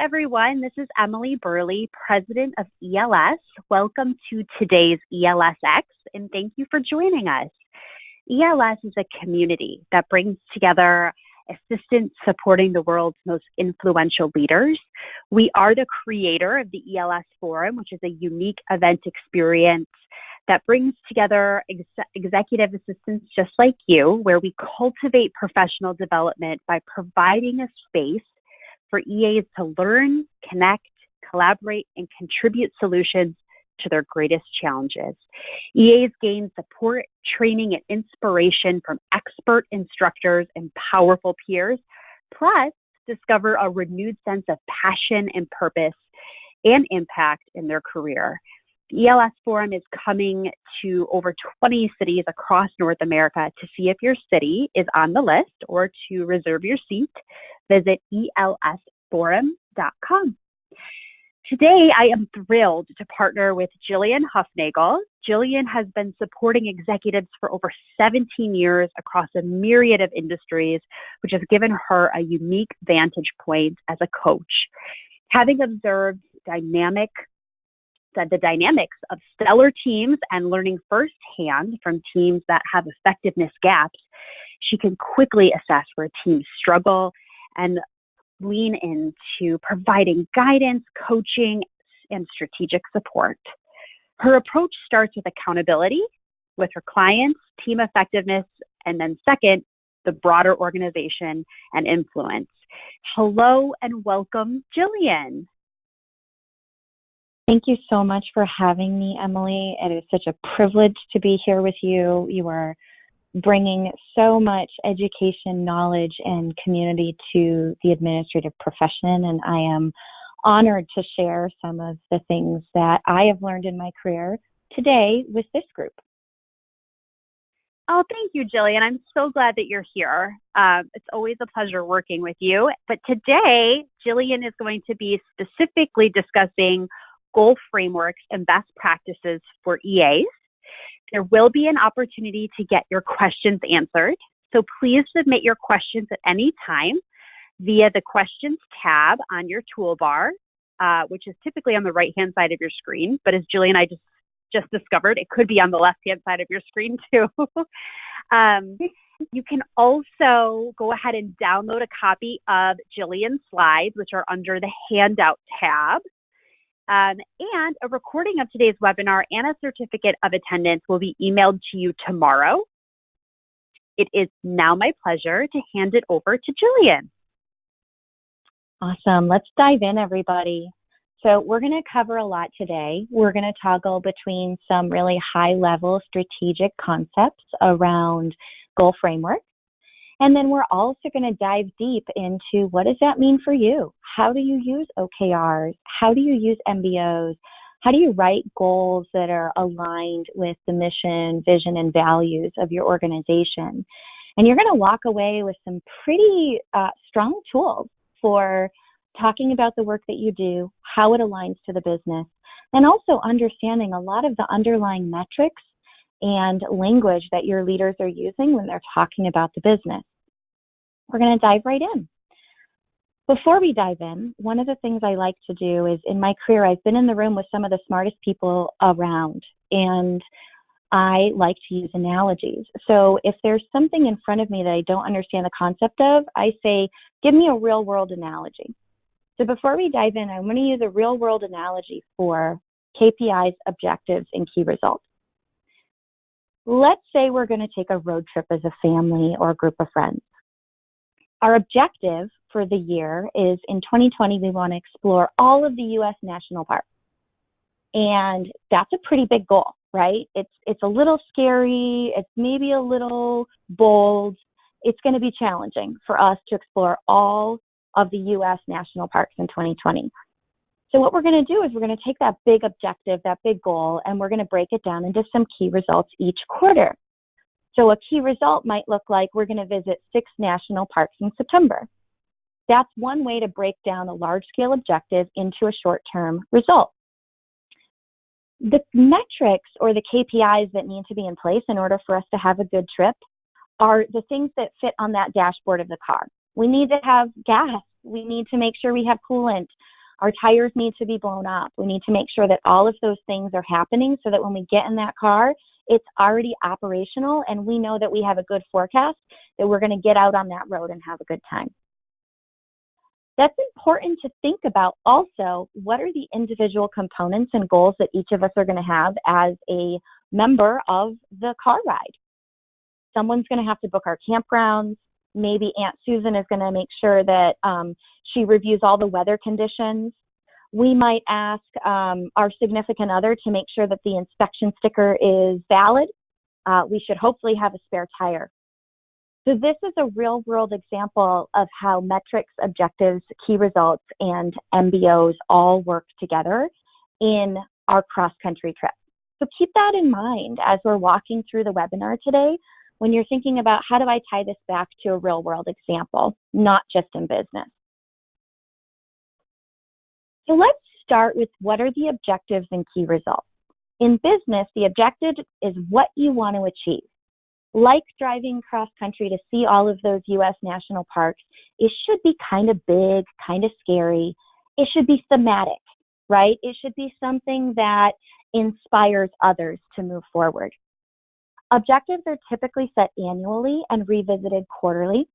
everyone. This is Emily Burley, president of ELS. Welcome to today's ELSX, and thank you for joining us. ELS is a community that brings together assistants supporting the world's most influential leaders. We are the creator of the ELS Forum, which is a unique event experience that brings together executive assistants just like you, where we cultivate professional development by providing a space for EAs to learn, connect, collaborate, and contribute solutions to their greatest challenges. EAs gain support, training, and inspiration from expert instructors and powerful peers, plus discover a renewed sense of passion and purpose and impact in their career. The ELS Forum is coming to over 20 cities across North America. To see if your city is on the list or to reserve your seat, visit elsforum.com. Today, I am thrilled to partner with Jillian Hufnagel. Jillian has been supporting executives for over 17 years across a myriad of industries, which has given her a unique vantage point as a coach. Having observed the dynamics of stellar teams and learning firsthand from teams that have effectiveness gaps, she can quickly assess where teams struggle and lean into providing guidance, coaching, and strategic support. Her approach starts with accountability with her clients, team effectiveness, and then second, the broader organization and influence. Hello and welcome, Jillian. Thank you so much for having me, Emily. It is such a privilege to be here with you. You are bringing so much education, knowledge, and community to the administrative profession, and I am honored to share some of the things that I have learned in my career today with this group. Oh, thank you, Jillian. I'm so glad that you're here. It's always a pleasure working with you. But today, Jillian is going to be specifically discussing goal frameworks and best practices for EAs. There will be an opportunity to get your questions answered. So please submit your questions at any time via the questions tab on your toolbar, which is typically on the right-hand side of your screen. But as Jillian and I just discovered, it could be on the left-hand side of your screen too. You can also go ahead and download a copy of Jillian's slides, which are under the handout tab. And a recording of today's webinar and a certificate of attendance will be emailed to you tomorrow. It is now my pleasure to hand it over to Jillian. Awesome. Let's dive in, everybody. So we're going to cover a lot today. We're going to toggle between some really high-level strategic concepts around goal framework. And then we're also going to dive deep into what does that mean for you? How do you use OKRs? How do you use MBOs? How do you write goals that are aligned with the mission, vision, and values of your organization? And you're going to walk away with some pretty strong tools for talking about the work that you do, how it aligns to the business, and also understanding a lot of the underlying metrics and language that your leaders are using when they're talking about the business. We're going to dive right in. Before we dive in, one of the things I like to do is in my career, I've been in the room with some of the smartest people around, and I like to use analogies. So if there's something in front of me that I don't understand the concept of, I say, give me a real world analogy. So before we dive in, I'm going to use a real world analogy for KPIs, objectives, and key results. Let's say we're going to take a road trip as a family or a group of friends. Our objective for the year is in 2020, we want to explore all of the U.S. national parks. And that's a pretty big goal, right? It's a little scary. It's maybe a little bold. It's going to be challenging for us to explore all of the U.S. national parks in 2020. So what we're going to do is we're going to take that big objective, that big goal, and we're going to break it down into some key results each quarter. So a key result might look like we're going to visit 6 national parks in September. That's one way to break down a large-scale objective into a short-term result. The metrics or the KPIs that need to be in place in order for us to have a good trip are the things that fit on that dashboard of the car. We need to have gas We need to make sure we have coolant. Our tires need to be blown up. We need to make sure that all of those things are happening so that when we get in that car, it's already operational and we know that we have a good forecast that we're going to get out on that road and have a good time. That's important to think about also. What are the individual components and goals that each of us are going to have as a member of the car ride? Someone's going to have to book our campgrounds. Maybe Aunt Susan is going to make sure that she reviews all the weather conditions. We might ask our significant other to make sure that the inspection sticker is valid. We should hopefully have a spare tire. So this is a real world example of how metrics, objectives, key results, and MBOs all work together in our cross-country trip. So keep that in mind as we're walking through the webinar today when you're thinking about how do I tie this back to a real world example, not just in business. So let's start with what are the objectives and key results. In business, the objective is what you want to achieve. Like driving cross country to see all of those U.S. national parks, it should be kind of big, kind of scary. It should be thematic, right? It should be something that inspires others to move forward. Objectives are typically set annually and revisited quarterly,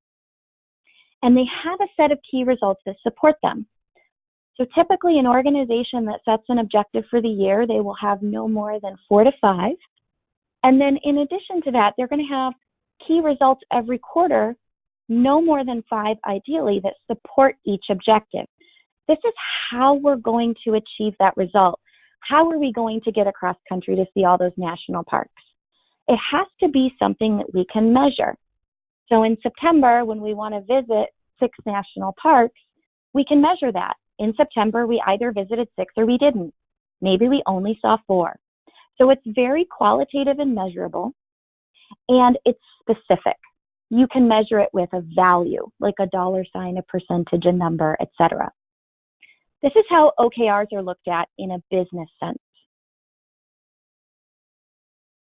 and they have a set of key results that support them. So typically an organization that sets an objective for the year, they will have no more than 4 to 5. And then in addition to that, they're going to have key results every quarter, no more than 5 ideally, that support each objective. This is how we're going to achieve that result. How are we going to get across country to see all those national parks? It has to be something that we can measure. So in September, when we want to visit 6 national parks, we can measure that. In September, we either visited 6 or we didn't. Maybe we only saw 4. So it's very qualitative and measurable, and it's specific. You can measure it with a value, like a dollar sign, a percentage, a number, etc. This is how OKRs are looked at in a business sense.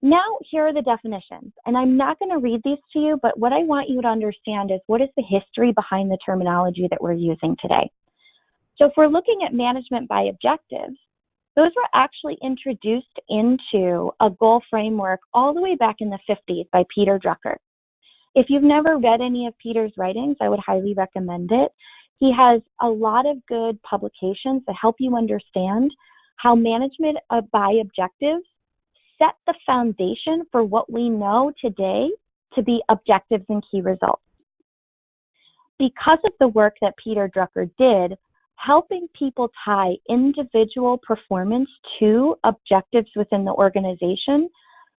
Now, here are the definitions, and I'm not going to read these to you, but what I want you to understand is what is the history behind the terminology that we're using today. So if we're looking at management by objectives, those were actually introduced into a goal framework all the way back in the 50s by Peter Drucker. If you've never read any of Peter's writings, I would highly recommend it. He has a lot of good publications that help you understand how management by objectives set the foundation for what we know today to be objectives and key results. Because of the work that Peter Drucker did, helping people tie individual performance to objectives within the organization,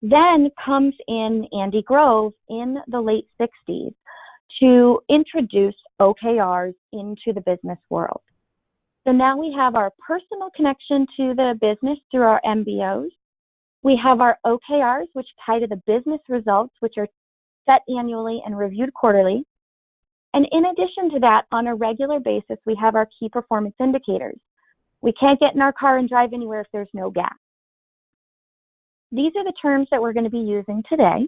then comes in Andy Grove in the late 60s to introduce OKRs into the business world. So now we have our personal connection to the business through our MBOs. We have our OKRs, which tie to the business results, which are set annually and reviewed quarterly. And in addition to that, on a regular basis, we have our key performance indicators. We can't get in our car and drive anywhere if there's no gas. These are the terms that we're going to be using today.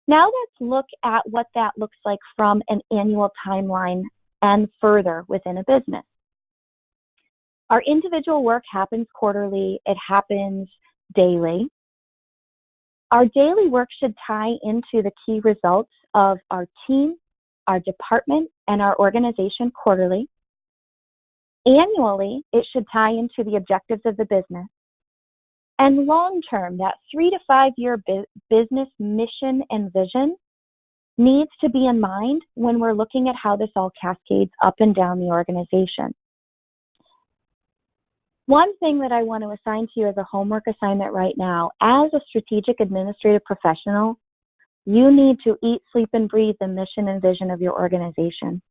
Now let's look at what that looks like from an annual timeline and further within a business. Our individual work happens quarterly. It happens daily. Our daily work should tie into the key results of our team, our department, and our organization quarterly. Annually, it should tie into the objectives of the business. And long-term, that 3 to 5 year business mission and vision needs to be in mind when we're looking at how this all cascades up and down the organization. One thing that I want to assign to you as a homework assignment right now, as a strategic administrative professional, you need to eat, sleep, and breathe the mission and vision of your organization.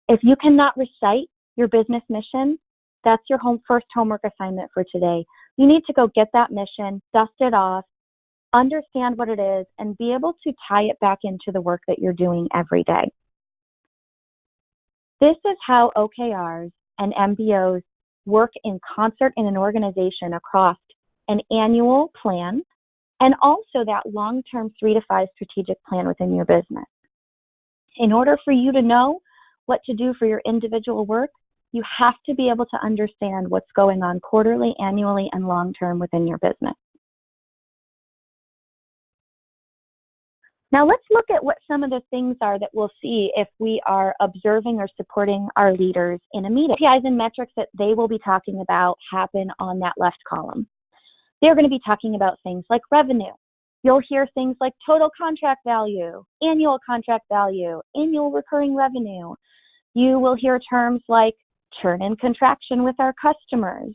If you cannot recite your business mission, that's your first homework assignment for today. You need to go get that mission, dust it off, understand what it is, and be able to tie it back into the work that you're doing every day. This is how OKRs and MBOs work in concert in an organization across an annual plan and also that long-term 3 to 5 strategic plan within your business. In order for you to know what to do for your individual work, you have to be able to understand what's going on quarterly, annually, and long-term within your business. Now let's look at what some of the things are that we'll see if we are observing or supporting our leaders in a meeting. KPIs and metrics that they will be talking about happen on that left column. They're going to be talking about things like revenue. You'll hear things like total contract value, annual contract value, annual recurring revenue. You will hear terms like churn and contraction with our customers.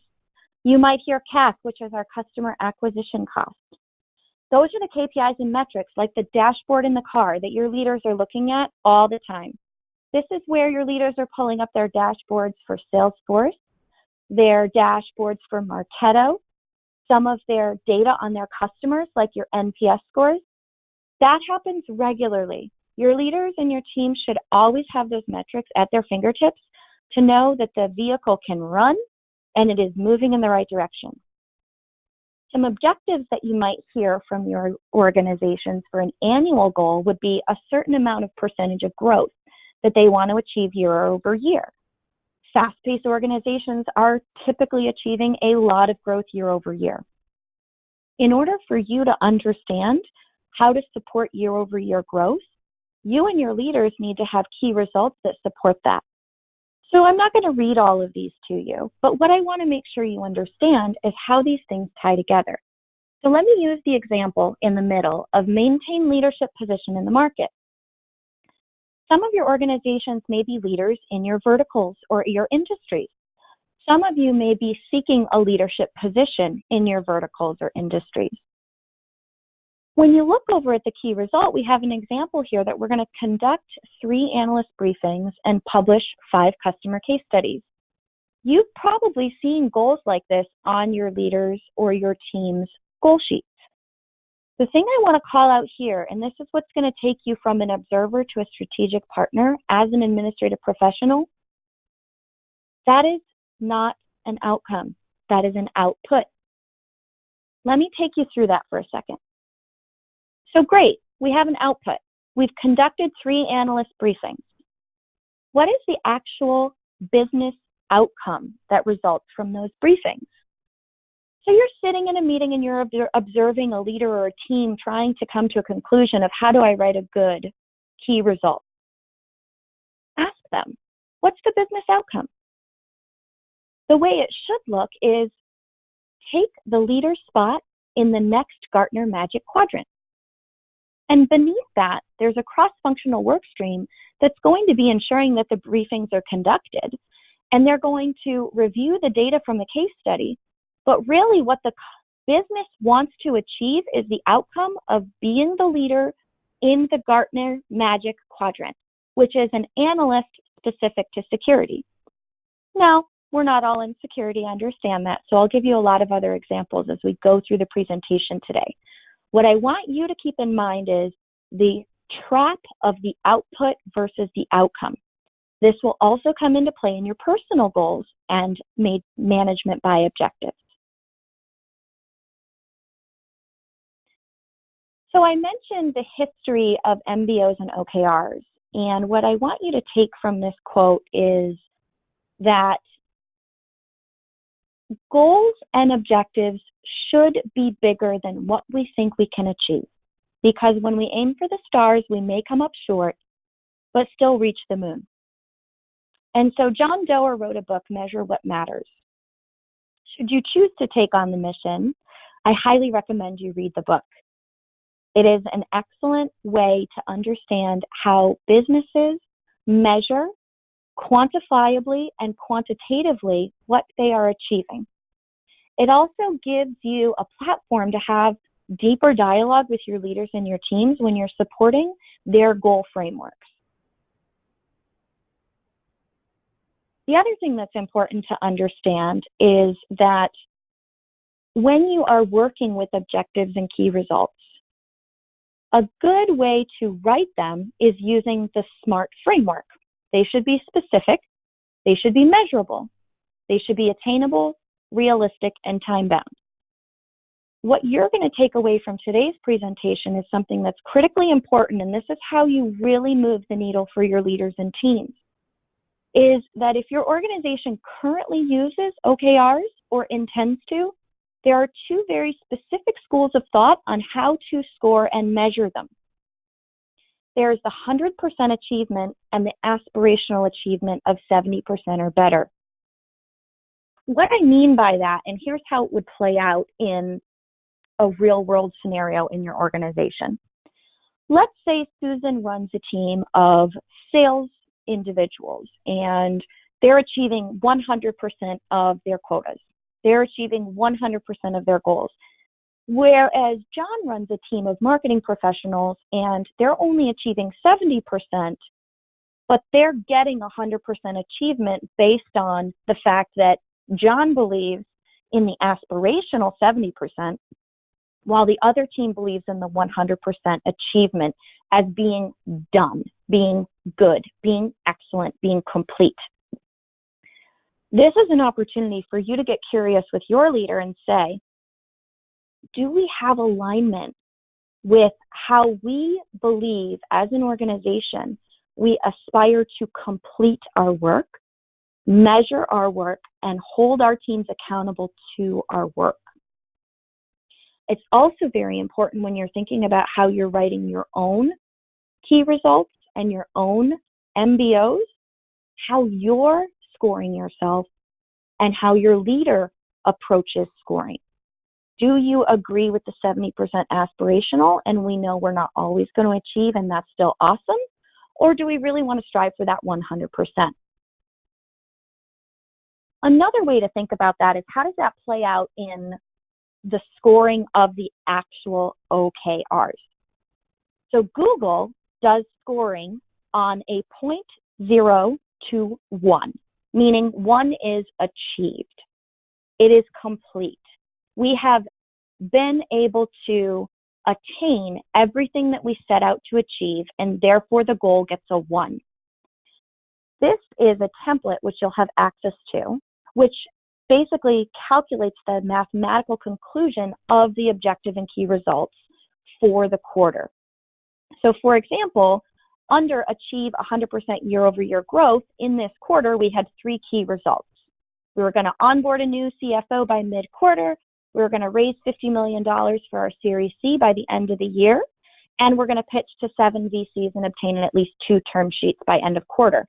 You might hear CAC, which is our customer acquisition cost. Those are the KPIs and metrics, like the dashboard in the car that your leaders are looking at all the time. This is where your leaders are pulling up their dashboards for Salesforce, their dashboards for Marketo, some of their data on their customers, like your NPS scores. That happens regularly. Your leaders and your team should always have those metrics at their fingertips to know that the vehicle can run and it is moving in the right direction. Some objectives that you might hear from your organizations for an annual goal would be a certain amount of percentage of growth that they want to achieve year over year. Fast-paced organizations are typically achieving a lot of growth year over year. In order for you to understand how to support year over year growth, you and your leaders need to have key results that support that. So I'm not going to read all of these to you, but what I want to make sure you understand is how these things tie together. So let me use the example in the middle of maintain leadership position in the market. Some of your organizations may be leaders in your verticals or your industries. Some of you may be seeking a leadership position in your verticals or industries. When you look over at the key result, we have an example here that we're going to conduct 3 analyst briefings and publish 5 customer case studies. You've probably seen goals like this on your leaders or your team's goal sheets. The thing I want to call out here, and this is what's going to take you from an observer to a strategic partner as an administrative professional, that is not an outcome. That is an output. Let me take you through that for a second. So great, we have an output. We've conducted 3 analyst briefings. What is the actual business outcome that results from those briefings? So you're sitting in a meeting and you're observing a leader or a team trying to come to a conclusion of how do I write a good key result? Ask them, what's the business outcome? The way it should look is take the leader spot in the next Gartner Magic Quadrant. And beneath that, there's a cross-functional work stream that's going to be ensuring that the briefings are conducted. And they're going to review the data from the case study. But really what the business wants to achieve is the outcome of being the leader in the Gartner Magic Quadrant, which is an analyst specific to security. Now, we're not all in security, I understand that. So I'll give you a lot of other examples as we go through the presentation today. What I want you to keep in mind is the trap of the output versus the outcome. This will also come into play in your personal goals and management by objectives. So I mentioned the history of MBOs and OKRs, and what I want you to take from this quote is that goals and objectives should be bigger than what we think we can achieve. Because when we aim for the stars, we may come up short, but still reach the moon. And so John Doerr wrote a book, Measure What Matters. Should you choose to take on the mission, I highly recommend you read the book. It is an excellent way to understand how businesses measure quantifiably and quantitatively what they are achieving. It also gives you a platform to have deeper dialogue with your leaders and your teams when you're supporting their goal frameworks. The other thing that's important to understand is that when you are working with objectives and key results, a good way to write them is using the SMART framework. They should be specific, they should be measurable, they should be attainable, realistic, and time-bound. What you're going to take away from today's presentation is something that's critically important, and this is how you really move the needle for your leaders and teams. is that if your organization currently uses OKRs or intends to, there are two very specific schools of thought on how to score and measure them. There's the 100% achievement and the aspirational achievement of 70% or better. What I mean by that, and here's how it would play out in a real world scenario in your organization. Let's say Susan runs a team of sales individuals and they're achieving 100% of their quotas. They're achieving 100% of their goals. Whereas John runs a team of marketing professionals and they're only achieving 70%, but they're getting 100% achievement based on the fact that John believes in the aspirational 70%, while the other team believes in the 100% achievement as being done, being good, being excellent, being complete. This is an opportunity for you to get curious with your leader and say, do we have alignment with how we believe as an organization we aspire to complete our work, measure our work, and hold our teams accountable to our work? It's also very important when you're thinking about how you're writing your own key results and your own MBOs, how you're scoring yourself and how your leader approaches scoring. Do you agree with the 70% aspirational and we know we're not always going to achieve and that's still awesome? Or do we really want to strive for that 100%? Another way to think about that is how does that play out in the scoring of the actual OKRs? So Google does scoring on a 0 to 1, meaning 1 is achieved. It is complete. We have been able to attain everything that we set out to achieve, and therefore the goal gets a 1. This is a template which you'll have access to, which basically calculates the mathematical conclusion of the objective and key results for the quarter. So for example, under achieve 100% year-over-year growth, in this quarter, we had 3 key results. We were going to onboard a new CFO by mid-quarter. We were going to raise $50 million for our Series C by the end of the year. And we're going to pitch to 7 VCs and obtain at least 2 term sheets by end of quarter.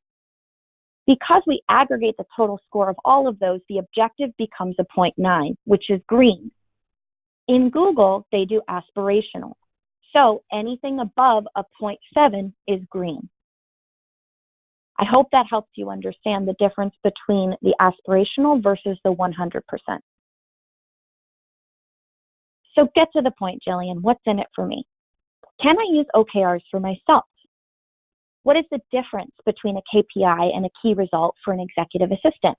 Because we aggregate the total score of all of those, the objective becomes a 0.9, which is green. In Google, they do aspirational. So anything above a 0.7 is green. I hope that helps you understand the difference between the aspirational versus the 100%. So get to the point, Jillian. What's in it for me? Can I use OKRs for myself? What is the difference between a KPI and a key result for an executive assistant?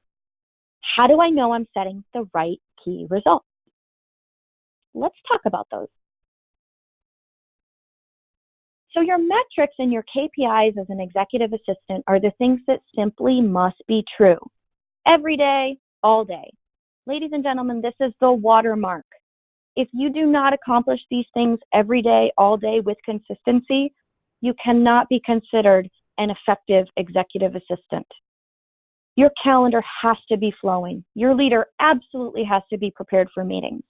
How do I know I'm setting the right key results? Let's talk about those. So your metrics and your KPIs as an executive assistant are the things that simply must be true. Every day, all day. Ladies and gentlemen, this is the watermark. If you do not accomplish these things every day, all day with consistency, you cannot be considered an effective executive assistant. Your calendar has to be flowing. Your leader absolutely has to be prepared for meetings.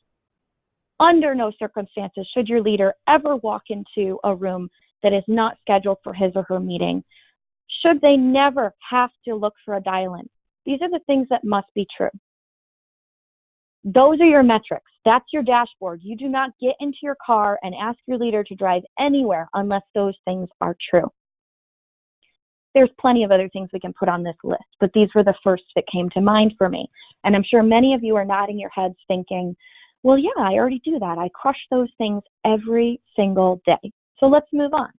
Under no circumstances should your leader ever walk into a room that is not scheduled for his or her meeting. Should they never have to look for a dial-in? These are the things that must be true. Those are your metrics. That's your dashboard. You do not get into your car and ask your leader to drive anywhere unless those things are true. There's plenty of other things we can put on this list, but these were the first that came to mind for me. And I'm sure many of you are nodding your heads thinking, well, yeah, I already do that. I crush those things every single day. So let's move on.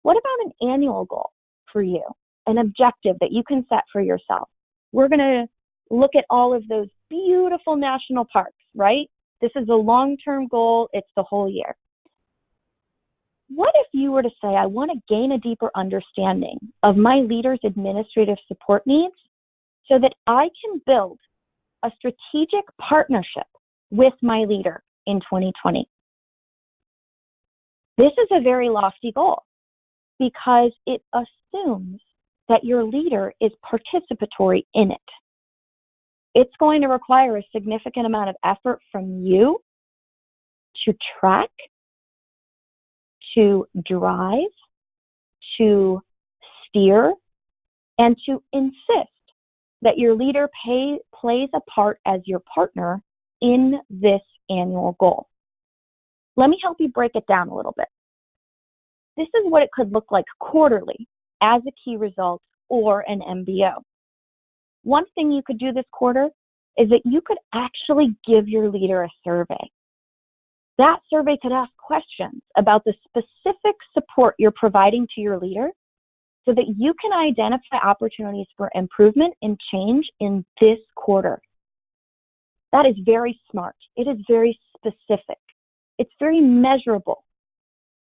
What about an annual goal for you? An objective that you can set for yourself? We're going to look at all of those beautiful national parks, right? This is a long-term goal. It's the whole year. What if you were to say, I want to gain a deeper understanding of my leader's administrative support needs so that I can build a strategic partnership with my leader in 2020? This is a very lofty goal because it assumes that your leader is participatory in it. It's going to require a significant amount of effort from you to track, to drive, to steer, and to insist that your leader plays a part as your partner in this annual goal. Let me help you break it down a little bit. This is what it could look like quarterly as a key result or an MBO. One thing you could do this quarter is that you could actually give your leader a survey. That survey could ask questions about the specific support you're providing to your leader so that you can identify opportunities for improvement and change in this quarter. That is very smart. It is very specific. It's very measurable.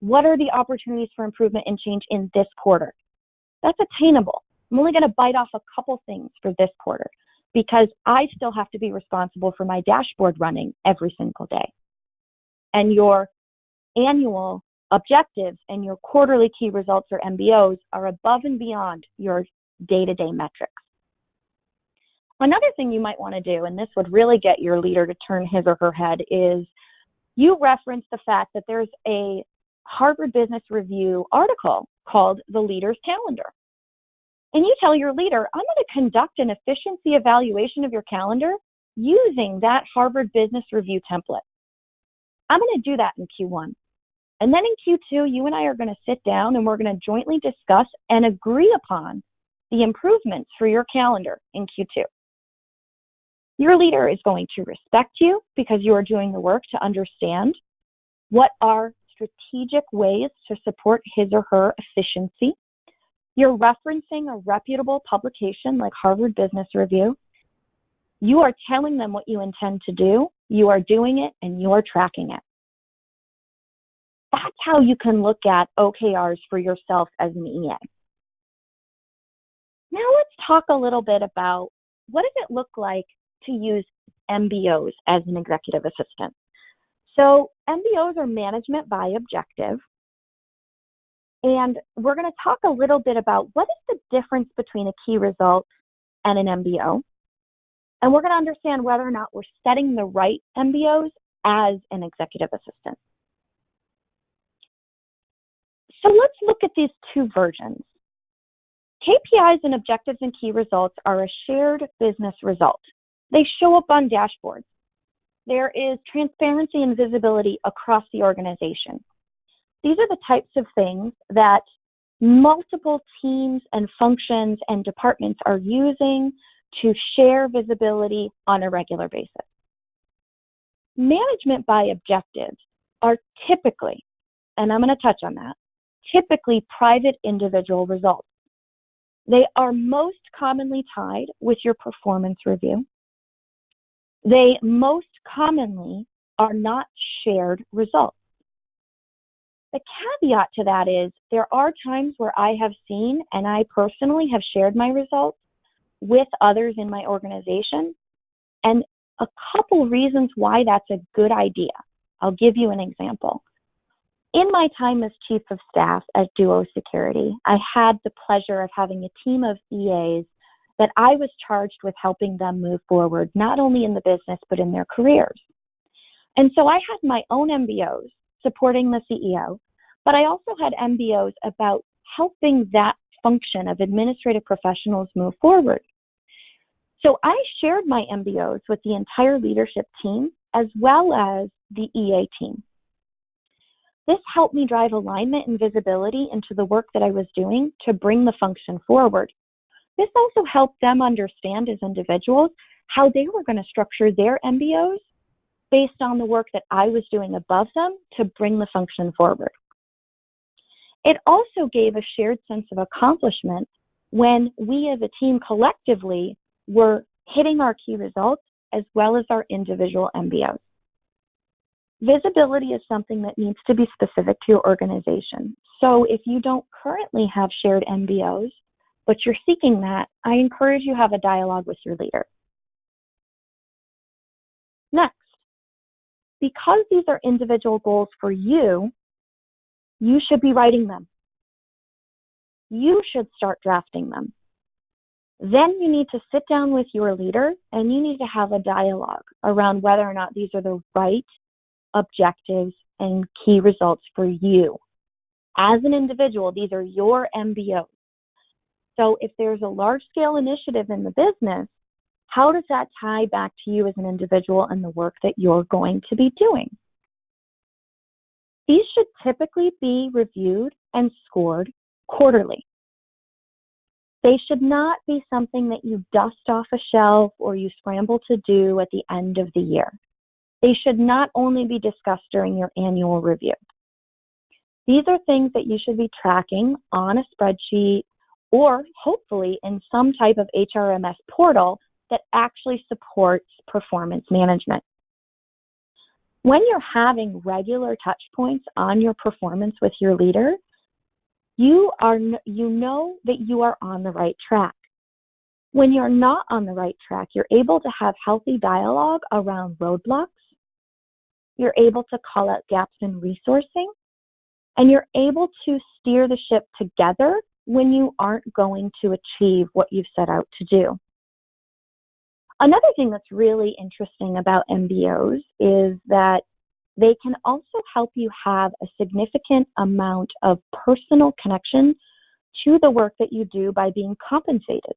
What are the opportunities for improvement and change in this quarter? That's attainable. I'm only going to bite off a couple things for this quarter because I still have to be responsible for my dashboard running every single day. And your annual objectives and your quarterly key results or MBOs are above and beyond your day-to-day metrics. Another thing you might want to do, and this would really get your leader to turn his or her head, is you reference the fact that there's a Harvard Business Review article called The Leader's Calendar. And you tell your leader, I'm going to conduct an efficiency evaluation of your calendar using that Harvard Business Review template. I'm going to do that in Q1. And then in Q2, you and I are going to sit down and we're going to jointly discuss and agree upon the improvements for your calendar in Q2. Your leader is going to respect you because you are doing the work to understand what are strategic ways to support his or her efficiency. You're referencing a reputable publication like Harvard Business Review. You are telling them what you intend to do, you are doing it, and you are tracking it. That's how you can look at OKRs for yourself as an EA. Now let's talk a little bit about what does it look like to use MBOs as an executive assistant. So MBOs are management by objective. And we're going to talk a little bit about what is the difference between a key result and an MBO. And we're going to understand whether or not we're setting the right MBOs as an executive assistant. So let's look at these two versions. KPIs and objectives and key results are a shared business result. They show up on dashboards. There is transparency and visibility across the organization. These are the types of things that multiple teams and functions and departments are using to share visibility on a regular basis. Management by objectives are typically, and I'm going to touch on that, typically private individual results. They are most commonly tied with your performance review. They most commonly are not shared results. The caveat to that is there are times where I have seen, and I personally have shared my results with others in my organization, and a couple reasons why that's a good idea. I'll give you an example. In my time as Chief of Staff at Duo Security, I had the pleasure of having a team of EAs that I was charged with helping them move forward, not only in the business, but in their careers. And so I had my own MBOs supporting the CEO, but I also had MBOs about helping that function of administrative professionals move forward. So I shared my MBOs with the entire leadership team as well as the EA team. This helped me drive alignment and visibility into the work that I was doing to bring the function forward. This also helped them understand as individuals how they were going to structure their MBOs based on the work that I was doing above them to bring the function forward. It also gave a shared sense of accomplishment when we as a team collectively were hitting our key results as well as our individual MBOs. Visibility is something that needs to be specific to your organization. So if you don't currently have shared MBOs, but you're seeking that, I encourage you to have a dialogue with your leader. Next, because these are individual goals for you, you should be writing them. you should start drafting them. Then you need to sit down with your leader and you need to have a dialogue around whether or not these are the right objectives and key results for you. As an individual, these are your MBOs. So if there's a large-scale initiative in the business, how does that tie back to you as an individual and the work that you're going to be doing? These should typically be reviewed and scored quarterly. They should not be something that you dust off a shelf or you scramble to do at the end of the year. They should not only be discussed during your annual review. These are things that you should be tracking on a spreadsheet or hopefully in some type of HRMS portal that actually supports performance management. When you're having regular touch points on your performance with your leader, you know that you are on the right track. When you're not on the right track, you're able to have healthy dialogue around roadblocks. You're able to call out gaps in resourcing, and you're able to steer the ship together when you aren't going to achieve what you've set out to do. Another thing that's really interesting about MBOs is that they can also help you have a significant amount of personal connection to the work that you do by being compensated.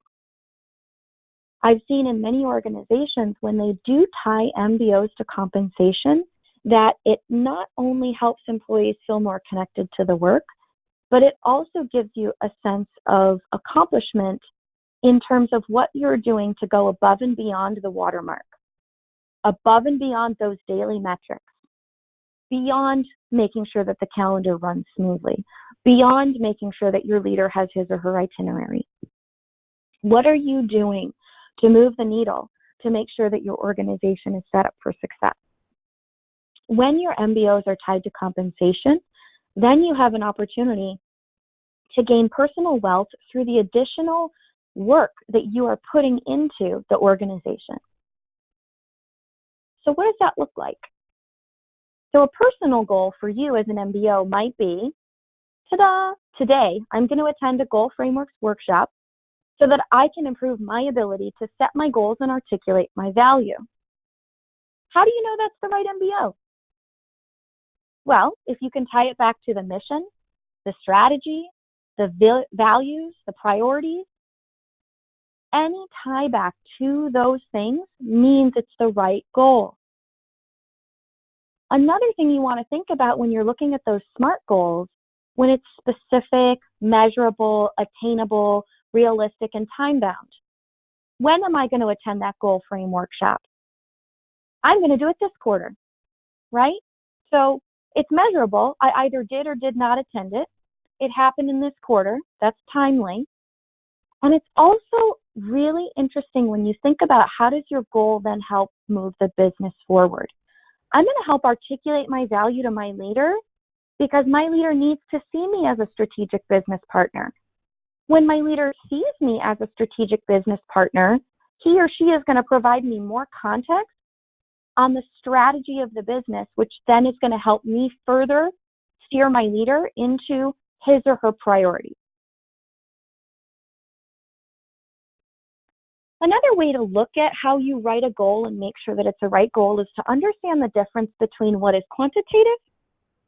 I've seen in many organizations when they do tie MBOs to compensation that it not only helps employees feel more connected to the work, but it also gives you a sense of accomplishment in terms of what you're doing to go above and beyond the watermark, above and beyond those daily metrics, beyond making sure that the calendar runs smoothly, beyond making sure that your leader has his or her itinerary. What are you doing to move the needle to make sure that your organization is set up for success? When your MBOs are tied to compensation, then you have an opportunity to gain personal wealth through the additional work that you are putting into the organization. So what does that look like? So a personal goal for you as an MBO might be, ta-da, today I'm going to attend a Goal Frameworks workshop so that I can improve my ability to set my goals and articulate my value. How do you know that's the right MBO? Well, if you can tie it back to the mission, the strategy, the values, the priorities, any tie back to those things means it's the right goal. Another thing you want to think about when you're looking at those SMART goals, when it's specific, measurable, attainable, realistic, and time-bound. When am I going to attend that goal frame workshop? I'm going to do it this quarter, right? So it's measurable. I either did or did not attend it. It happened in this quarter. That's timely. And it's also really interesting when you think about how does your goal then help move the business forward. I'm going to help articulate my value to my leader because my leader needs to see me as a strategic business partner. When my leader sees me as a strategic business partner, he or she is going to provide me more context on the strategy of the business, which then is going to help me further steer my leader into his or her priorities. Another way to look at how you write a goal and make sure that it's the right goal is to understand the difference between what is quantitative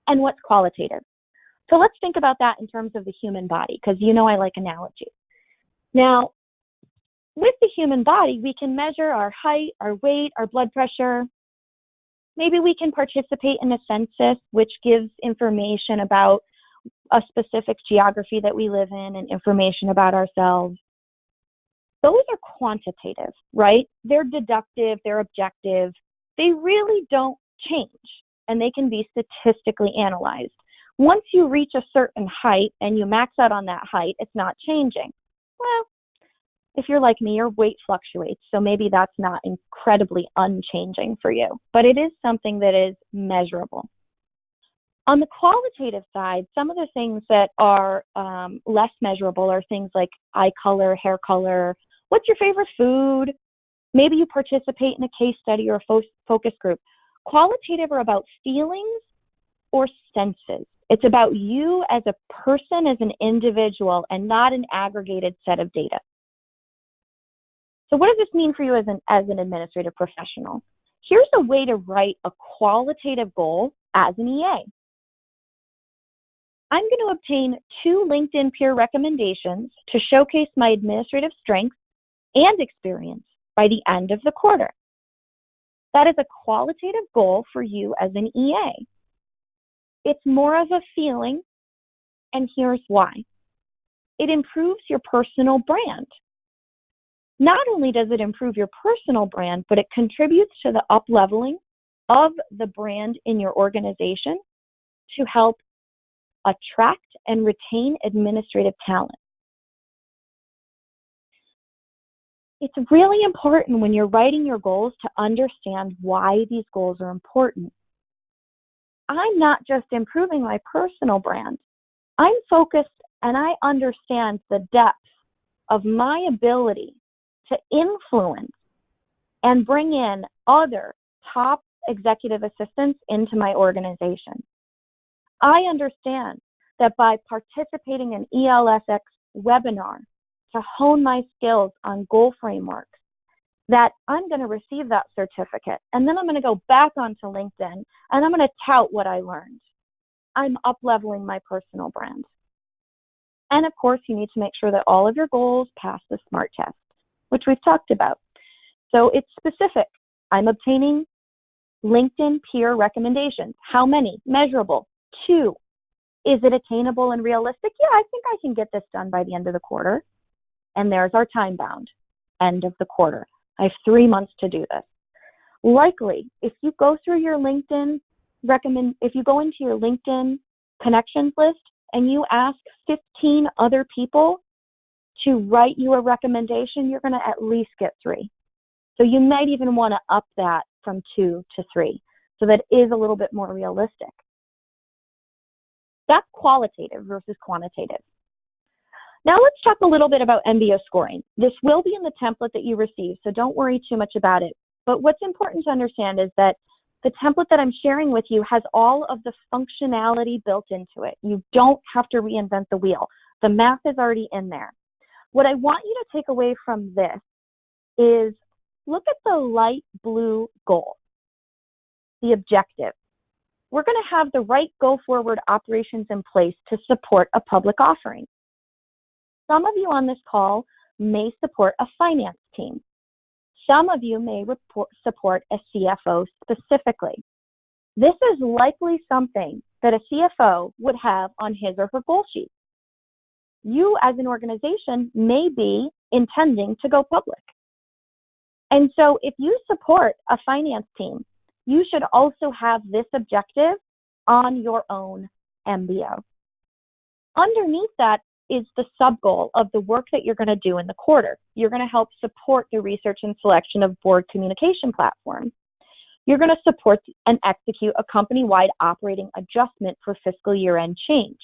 and what's qualitative. So let's think about that in terms of the human body, because you know I like analogies. Now, with the human body, we can measure our height, our weight, our blood pressure. Maybe we can participate in a census, which gives information about a specific geography that we live in and information about ourselves. Those are quantitative, right? They're deductive, they're objective. They really don't change, and they can be statistically analyzed. Once you reach a certain height and you max out on that height, it's not changing. Well, if you're like me, your weight fluctuates, so maybe that's not incredibly unchanging for you, but it is something that is measurable. On the qualitative side, some of the things that are less measurable are things like eye color, hair color. What's your favorite food? Maybe you participate in a case study or a focus group. Qualitative are about feelings or senses. It's about you as a person, as an individual, and not an aggregated set of data. So what does this mean for you as an administrative professional? Here's a way to write a qualitative goal as an EA. I'm going to obtain 2 LinkedIn peer recommendations to showcase my administrative strengths and experience by the end of the quarter. That is a qualitative goal for you as an EA. It's more of a feeling, and here's why. It improves your personal brand. Not only does it improve your personal brand, but it contributes to the up-leveling of the brand in your organization to help attract and retain administrative talent. It's really important when you're writing your goals to understand why these goals are important. I'm not just improving my personal brand. I'm focused and I understand the depth of my ability to influence and bring in other top executive assistants into my organization. I understand that by participating in ELSX webinar to hone my skills on goal frameworks, that I'm going to receive that certificate, and then I'm going to go back onto LinkedIn and I'm going to tout what I learned. I'm up-leveling my personal brand. And of course, you need to make sure that all of your goals pass the SMART test, which we've talked about. So it's specific. I'm obtaining LinkedIn peer recommendations. How many? Measurable. 2. Is it attainable and realistic? Yeah, I think I can get this done by the end of the quarter. And there's our time bound, end of the quarter. I have 3 months to do this. Likely, if you go through your LinkedIn if you go into your LinkedIn connections list and you ask 15 other people to write you a recommendation, you're going to at least get 3. So you might even want to up that from 2 to 3 so that it is a little bit more realistic. That's qualitative versus quantitative. Now let's talk a little bit about MBO scoring. This will be in the template that you receive, so don't worry too much about it. But what's important to understand is that the template that I'm sharing with you has all of the functionality built into it. You don't have to reinvent the wheel. The math is already in there. What I want you to take away from this is look at the light blue goal, the objective. We're going to have the right go-forward operations in place to support a public offering. Some of you on this call may support a finance team. Some of you may support a CFO specifically. This is likely something that a CFO would have on his or her goal sheet. You as an organization may be intending to go public. And so if you support a finance team, you should also have this objective on your own MBO. Underneath that is the sub-goal of the work that you're going to do in the quarter. You're going to help support the research and selection of board communication platforms. You're going to support and execute a company-wide operating adjustment for fiscal year-end change.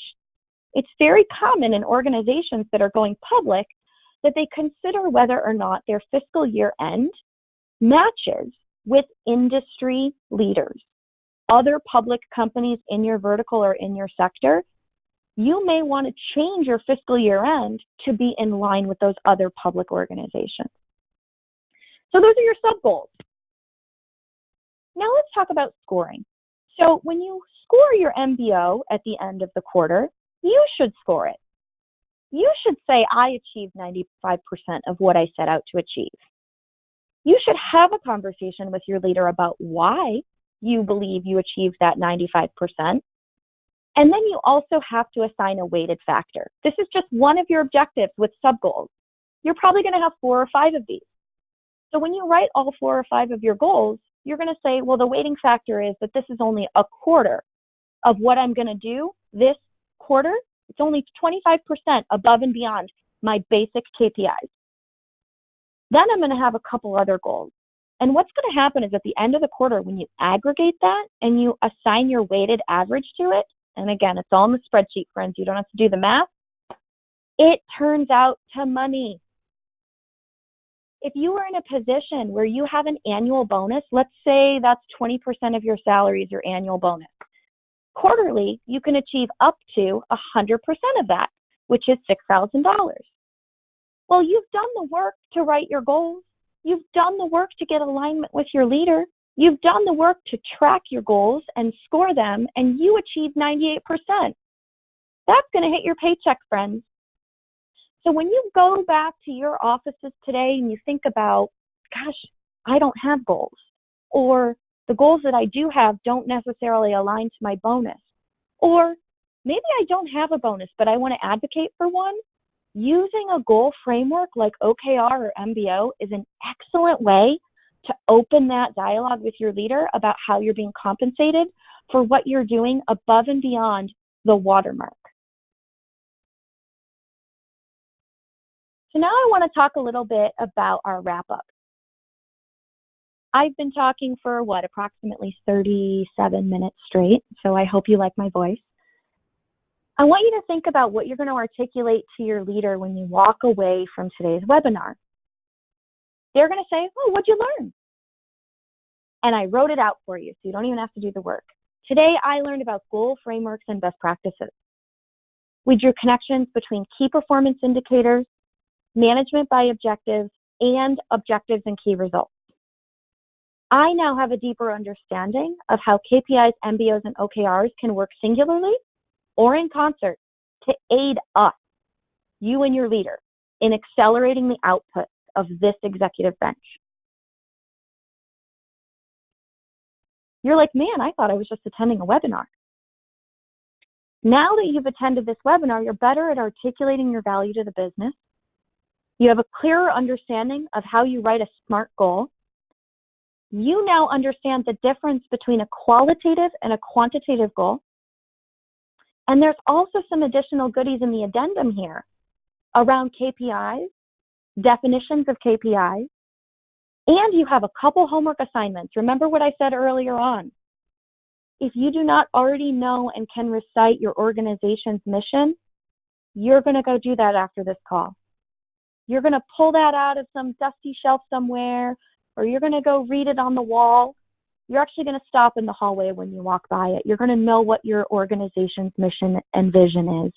It's very common in organizations that are going public that they consider whether or not their fiscal year-end matches with industry leaders, other public companies in your vertical or in your sector. You may want to change your fiscal year end to be in line with those other public organizations. So those are your sub-goals. Now let's talk about scoring. So when you score your MBO at the end of the quarter, you should score it. You should say, I achieved 95% of what I set out to achieve. You should have a conversation with your leader about why you believe you achieved that 95%. And then you also have to assign a weighted factor. This is just one of your objectives with sub-goals. You're probably going to have 4 or 5 of these. So when you write all 4 or 5 of your goals, you're going to say, well, the weighting factor is that this is only a quarter of what I'm going to do this quarter. It's only 25% above and beyond my basic KPIs. Then I'm going to have a couple other goals. And what's going to happen is at the end of the quarter, when you aggregate that and you assign your weighted average to it, and again, it's all in the spreadsheet, friends. You don't have to do the math. It turns out to money. If you are in a position where you have an annual bonus, let's say that's 20% of your salary is your annual bonus. Quarterly, you can achieve up to 100% of that, which is $6,000. Well, you've done the work to write your goals. You've done the work to get alignment with your leader. You've done the work to track your goals and score them, and you achieved 98%. That's going to hit your paycheck, friends. So when you go back to your offices today and you think about, gosh, I don't have goals, or the goals that I do have don't necessarily align to my bonus, or maybe I don't have a bonus, but I want to advocate for one, using a goal framework like OKR or MBO is an excellent way to open that dialogue with your leader about how you're being compensated for what you're doing above and beyond the watermark. So now I want to talk a little bit about our wrap-up. I've been talking for, approximately 37 minutes straight, so I hope you like my voice. I want you to think about what you're going to articulate to your leader when you walk away from today's webinar. They're going to say, oh, what'd you learn? And I wrote it out for you, so you don't even have to do the work. Today, I learned about goal frameworks and best practices. We drew connections between key performance indicators, management by objectives, and objectives and key results. I now have a deeper understanding of how KPIs, MBOs, and OKRs can work singularly or in concert to aid us, you and your leader, in accelerating the output of this executive bench. You're like, man, I thought I was just attending a webinar. Now that you've attended this webinar, you're better at articulating your value to the business. You have a clearer understanding of how you write a SMART goal. You now understand the difference between a qualitative and a quantitative goal. And there's also some additional goodies in the addendum here around KPIs, definitions of KPIs, and you have a couple homework assignments. Remember what I said earlier on. If you do not already know and can recite your organization's mission, you're going to go do that after this call. You're going to pull that out of some dusty shelf somewhere, or you're going to go read it on the wall. You're actually going to stop in the hallway when you walk by it. You're going to know what your organization's mission and vision is.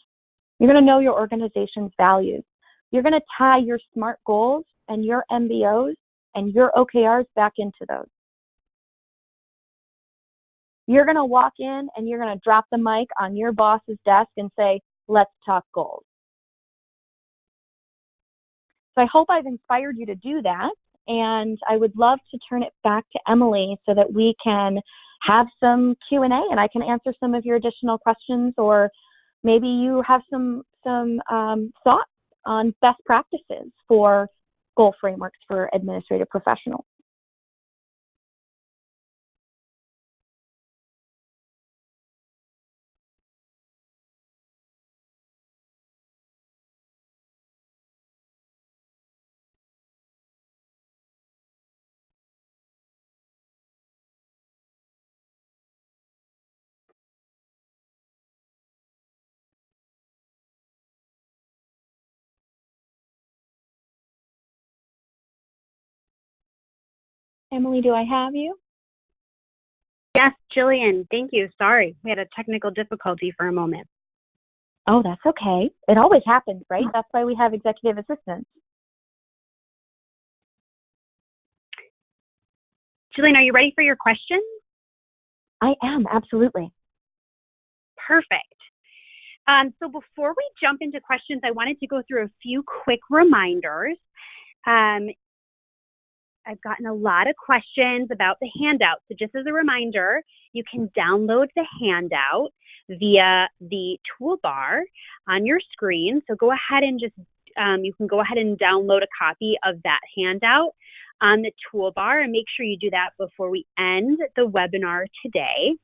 You're going to know your organization's values. You're going to tie your SMART goals and your MBOs and your OKRs back into those. You're going to walk in and you're going to drop the mic on your boss's desk and say, let's talk goals. So I hope I've inspired you to do that. And I would love to turn it back to Emily so that we can have some Q&A and I can answer some of your additional questions, or maybe you have some thoughts on best practices for goal frameworks for administrative professionals. Emily, do I have you? Yes, Jillian, thank you. Sorry, we had a technical difficulty for a moment. Oh, that's okay. It always happens, right? That's why we have executive assistants. Jillian, are you ready for your questions? I am, absolutely. Perfect. So before we jump into questions, I wanted to go through a few quick reminders. I've gotten a lot of questions about the handout. So just as a reminder, you can download the handout via the toolbar on your screen. So go ahead and you can go ahead and download a copy of that handout on the toolbar, and make sure you do that before we end the webinar today.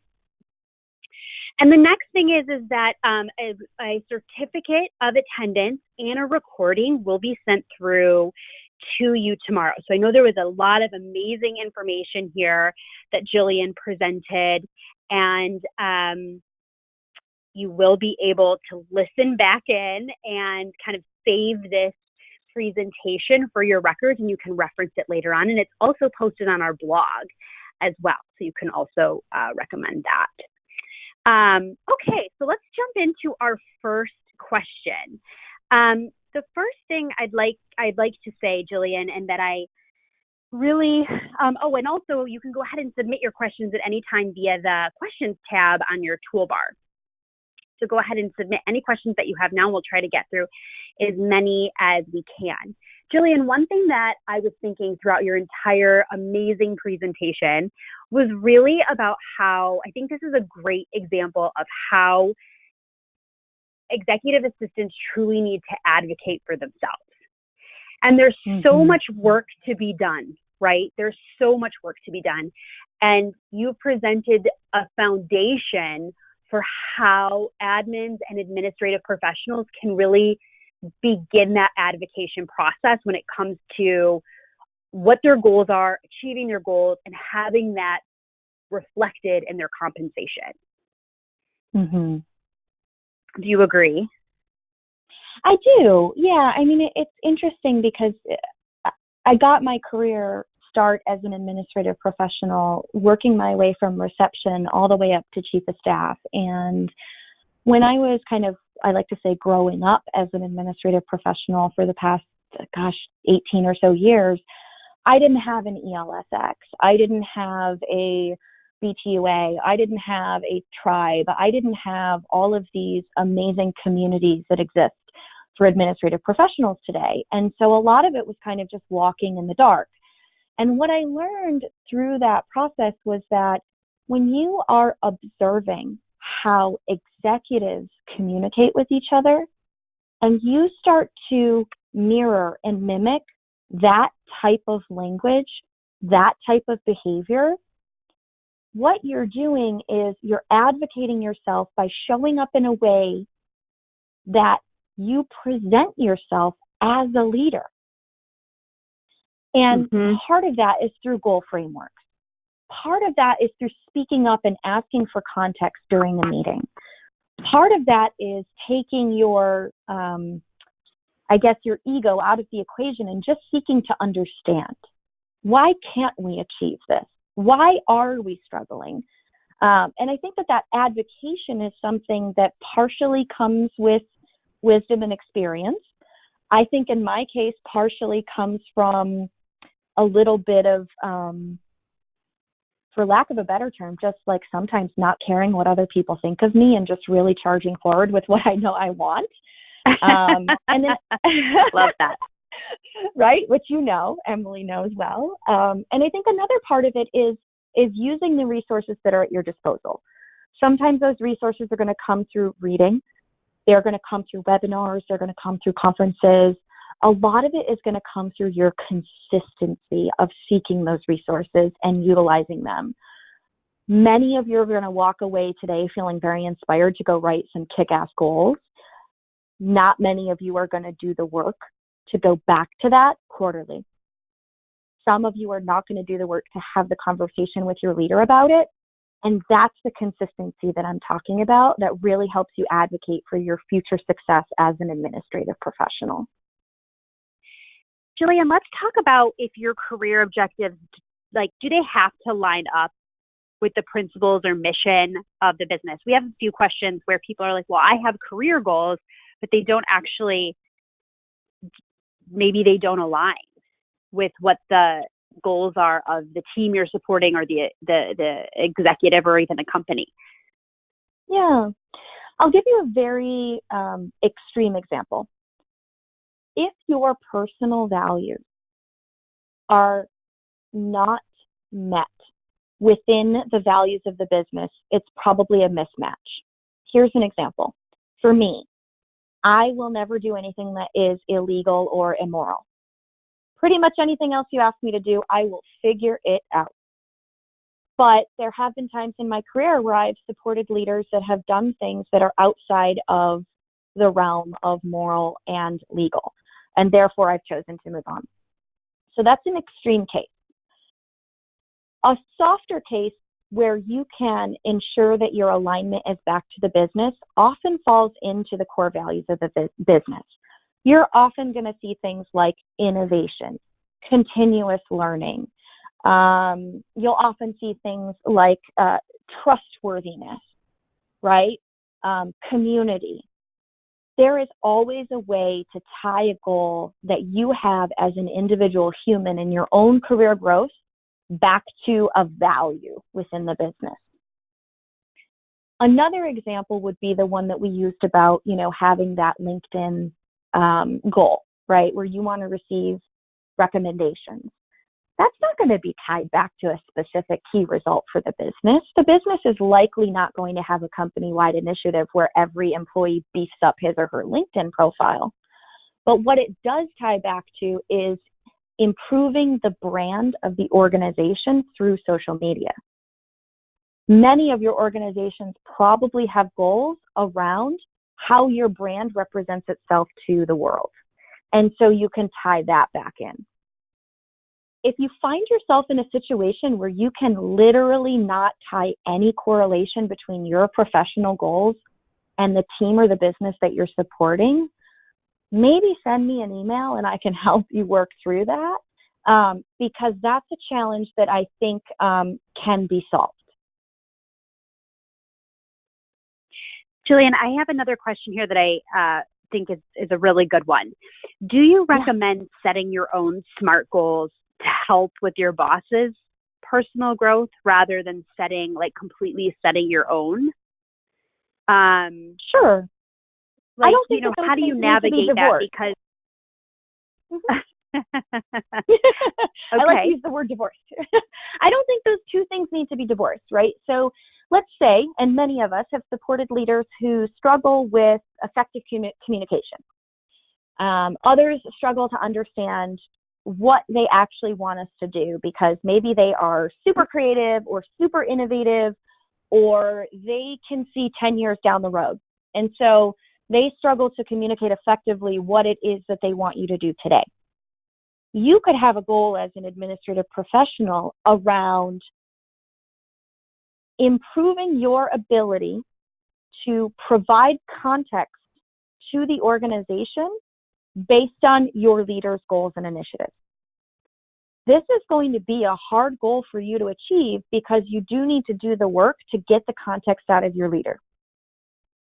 And the next thing is that a certificate of attendance and a recording will be sent through to you tomorrow. So I know there was a lot of amazing information here that Jillian presented, and you will be able to listen back in and kind of save this presentation for your records, and you can reference it later on. And it's also posted on our blog as well, so you can also recommend that. Okay, so let's jump into our first question. The first thing I'd like to say, Jillian, and that I really, and also you can go ahead and submit your questions at any time via the questions tab on your toolbar. So go ahead and submit any questions that you have now. We'll try to get through as many as we can. Jillian, one thing that I was thinking throughout your entire amazing presentation was really about how I think this is a great example of how executive assistants truly need to advocate for themselves. And there's so much work to be done, right? There's so much work to be done. And you presented a foundation for how admins and administrative professionals can really begin that advocacy process when it comes to what their goals are, achieving their goals, and having that reflected in their compensation. Mm-hmm. Do you agree? I do. Yeah. I mean, it's interesting because I got my career start as an administrative professional, working my way from reception all the way up to chief of staff. And when I was I like to say growing up as an administrative professional for the past, 18 or so years, I didn't have an ELSX. I didn't have a BTUA. I didn't have a tribe. I didn't have all of these amazing communities that exist for administrative professionals today. And so a lot of it was kind of just walking in the dark. And what I learned through that process was that when you are observing how executives communicate with each other, and you start to mirror and mimic that type of language, that type of behavior, what you're doing is you're advocating yourself by showing up in a way that you present yourself as a leader. And part of that is through goal frameworks. Part of that is through speaking up and asking for context during the meeting. Part of that is taking your ego out of the equation and just seeking to understand. Why can't we achieve this? Why are we struggling? And I think that advocation is something that partially comes with wisdom and experience. I think in my case, partially comes from a little bit of, for lack of a better term, just like sometimes not caring what other people think of me and just really charging forward with what I know I want. And then love that. Right? Which Emily knows well. And I think another part of it is using the resources that are at your disposal. Sometimes those resources are going to come through reading. They're going to come through webinars. They're going to come through conferences. A lot of it is going to come through your consistency of seeking those resources and utilizing them. Many of you are going to walk away today feeling very inspired to go write some kick-ass goals. Not many of you are going to do the work to go back to that quarterly. Some of you are not going to do the work to have the conversation with your leader about it. And that's the consistency that I'm talking about that really helps you advocate for your future success as an administrative professional. Jillian, let's talk about if your career objectives, do they have to line up with the principles or mission of the business? We have a few questions where people are like, well, I have career goals, but they don't actually, maybe they don't align with what the goals are of the team you're supporting or the executive or even the company. Yeah. I'll give you a very extreme example. If your personal values are not met within the values of the business, it's probably a mismatch. Here's an example. For me, I will never do anything that is illegal or immoral. Pretty much anything else you ask me to do, I will figure it out. But there have been times in my career where I've supported leaders that have done things that are outside of the realm of moral and legal. And therefore, I've chosen to move on. So that's an extreme case. A softer case where you can ensure that your alignment is back to the business often falls into the core values of the business. You're often going to see things like innovation, continuous learning. You'll often see things like trustworthiness. right? Community. There is always a way to tie a goal that you have as an individual human in your own career growth back to a value within the business. Another example would be the one that we used about, having that LinkedIn goal, right? Where you want to receive recommendations. That's not going to be tied back to a specific key result for the business. The business is likely not going to have a company-wide initiative where every employee beefs up his or her LinkedIn profile. But what it does tie back to is improving the brand of the organization through social media. Many of your organizations probably have goals around how your brand represents itself to the world. And so you can tie that back in. If you find yourself in a situation where you can literally not tie any correlation between your professional goals and the team or the business that you're supporting, maybe send me an email and I can help you work through that, because that's a challenge that I think can be solved. Jillian, I have another question here that I think is a really good one. Do you recommend setting your own SMART goals to help with your boss's personal growth rather than completely setting your own? Sure. I don't think how do you navigate that? Because okay. I like to use the word divorced. I don't think those two things need to be divorced, right? So let's say, and many of us have supported leaders who struggle with effective communication. Others struggle to understand what they actually want us to do because maybe they are super creative or super innovative, or they can see 10 years down the road. And so they struggle to communicate effectively what it is that they want you to do today. You could have a goal as an administrative professional around improving your ability to provide context to the organization based on your leader's goals and initiatives. This is going to be a hard goal for you to achieve because you do need to do the work to get the context out of your leader.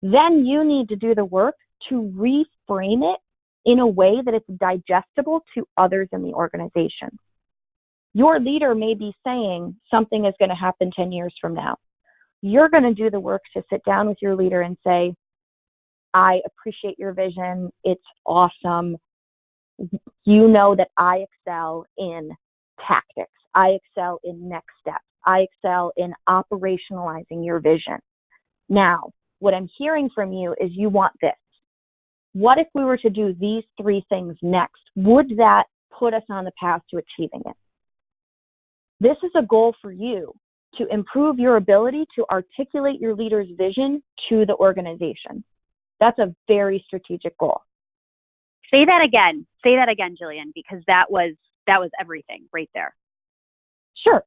Then you need to do the work to reframe it in a way that it's digestible to others in the organization. Your leader may be saying something is going to happen 10 years from now. You're going to do the work to sit down with your leader and say, I appreciate your vision. It's awesome. You know that I excel in tactics. I excel in next steps. I excel in operationalizing your vision. Now, what I'm hearing from you is you want this. What if we were to do these three things next? Would that put us on the path to achieving it? This is a goal for you to improve your ability to articulate your leader's vision to the organization. That's a very strategic goal. Say that again. Say that again, Jillian, because that was everything right there. Sure.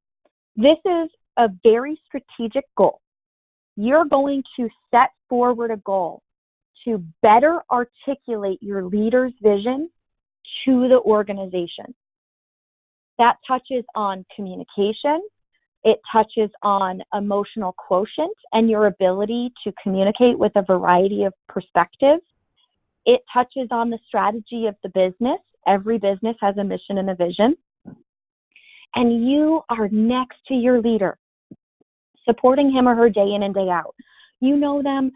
This is a very strategic goal. You're going to set forward a goal to better articulate your leader's vision to the organization. That touches on communication. It touches on emotional quotient and your ability to communicate with a variety of perspectives. It touches on the strategy of the business. Every business has a mission and a vision. And you are next to your leader, supporting him or her day in and day out. You know them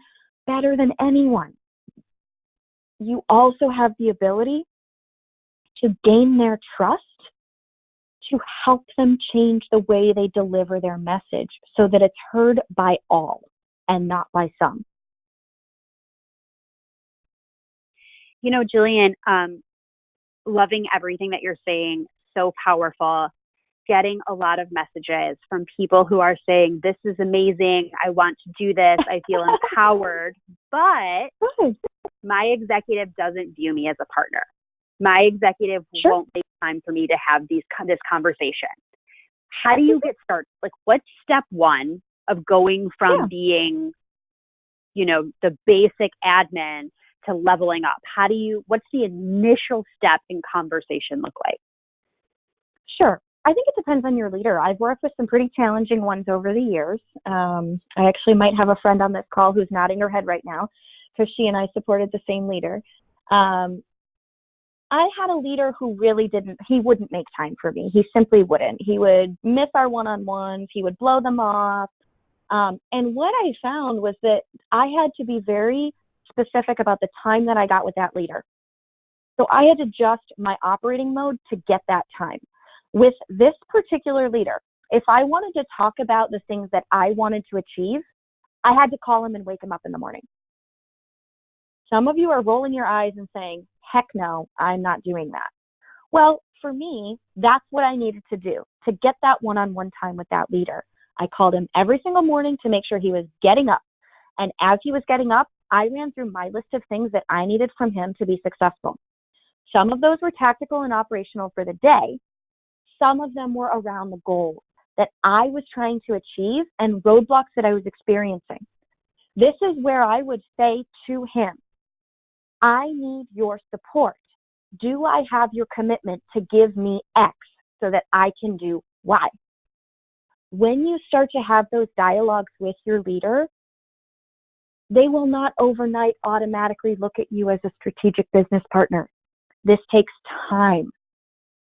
better than anyone. You also have the ability to gain their trust, to help them change the way they deliver their message so that it's heard by all and not by some. You know, Jillian, loving everything that you're saying, so powerful. Getting a lot of messages from people who are saying, this is amazing, I want to do this, I feel empowered, but my executive doesn't view me as a partner. My executive won't make time for me to have this conversation. How do you get started? Like, what's step one of going from being, the basic admin to leveling up? What's the initial step in conversation look like? Sure. I think it depends on your leader. I've worked with some pretty challenging ones over the years. I actually might have a friend on this call who's nodding her head right now because she and I supported the same leader. I had a leader who really he wouldn't make time for me. He simply wouldn't. He would miss our one-on-ones. He would blow them off. And what I found was that I had to be very specific about the time that I got with that leader. So I had to adjust my operating mode to get that time. With this particular leader, if I wanted to talk about the things that I wanted to achieve, I had to call him and wake him up in the morning. Some of you are rolling your eyes and saying, heck no, I'm not doing that. Well, for me, that's what I needed to do to get that one-on-one time with that leader. I called him every single morning to make sure he was getting up. And as he was getting up, I ran through my list of things that I needed from him to be successful. Some of those were tactical and operational for the day. Some of them were around the goals that I was trying to achieve and roadblocks that I was experiencing. This is where I would say to him, I need your support. Do I have your commitment to give me X so that I can do Y? When you start to have those dialogues with your leader, they will not overnight automatically look at you as a strategic business partner. This takes time.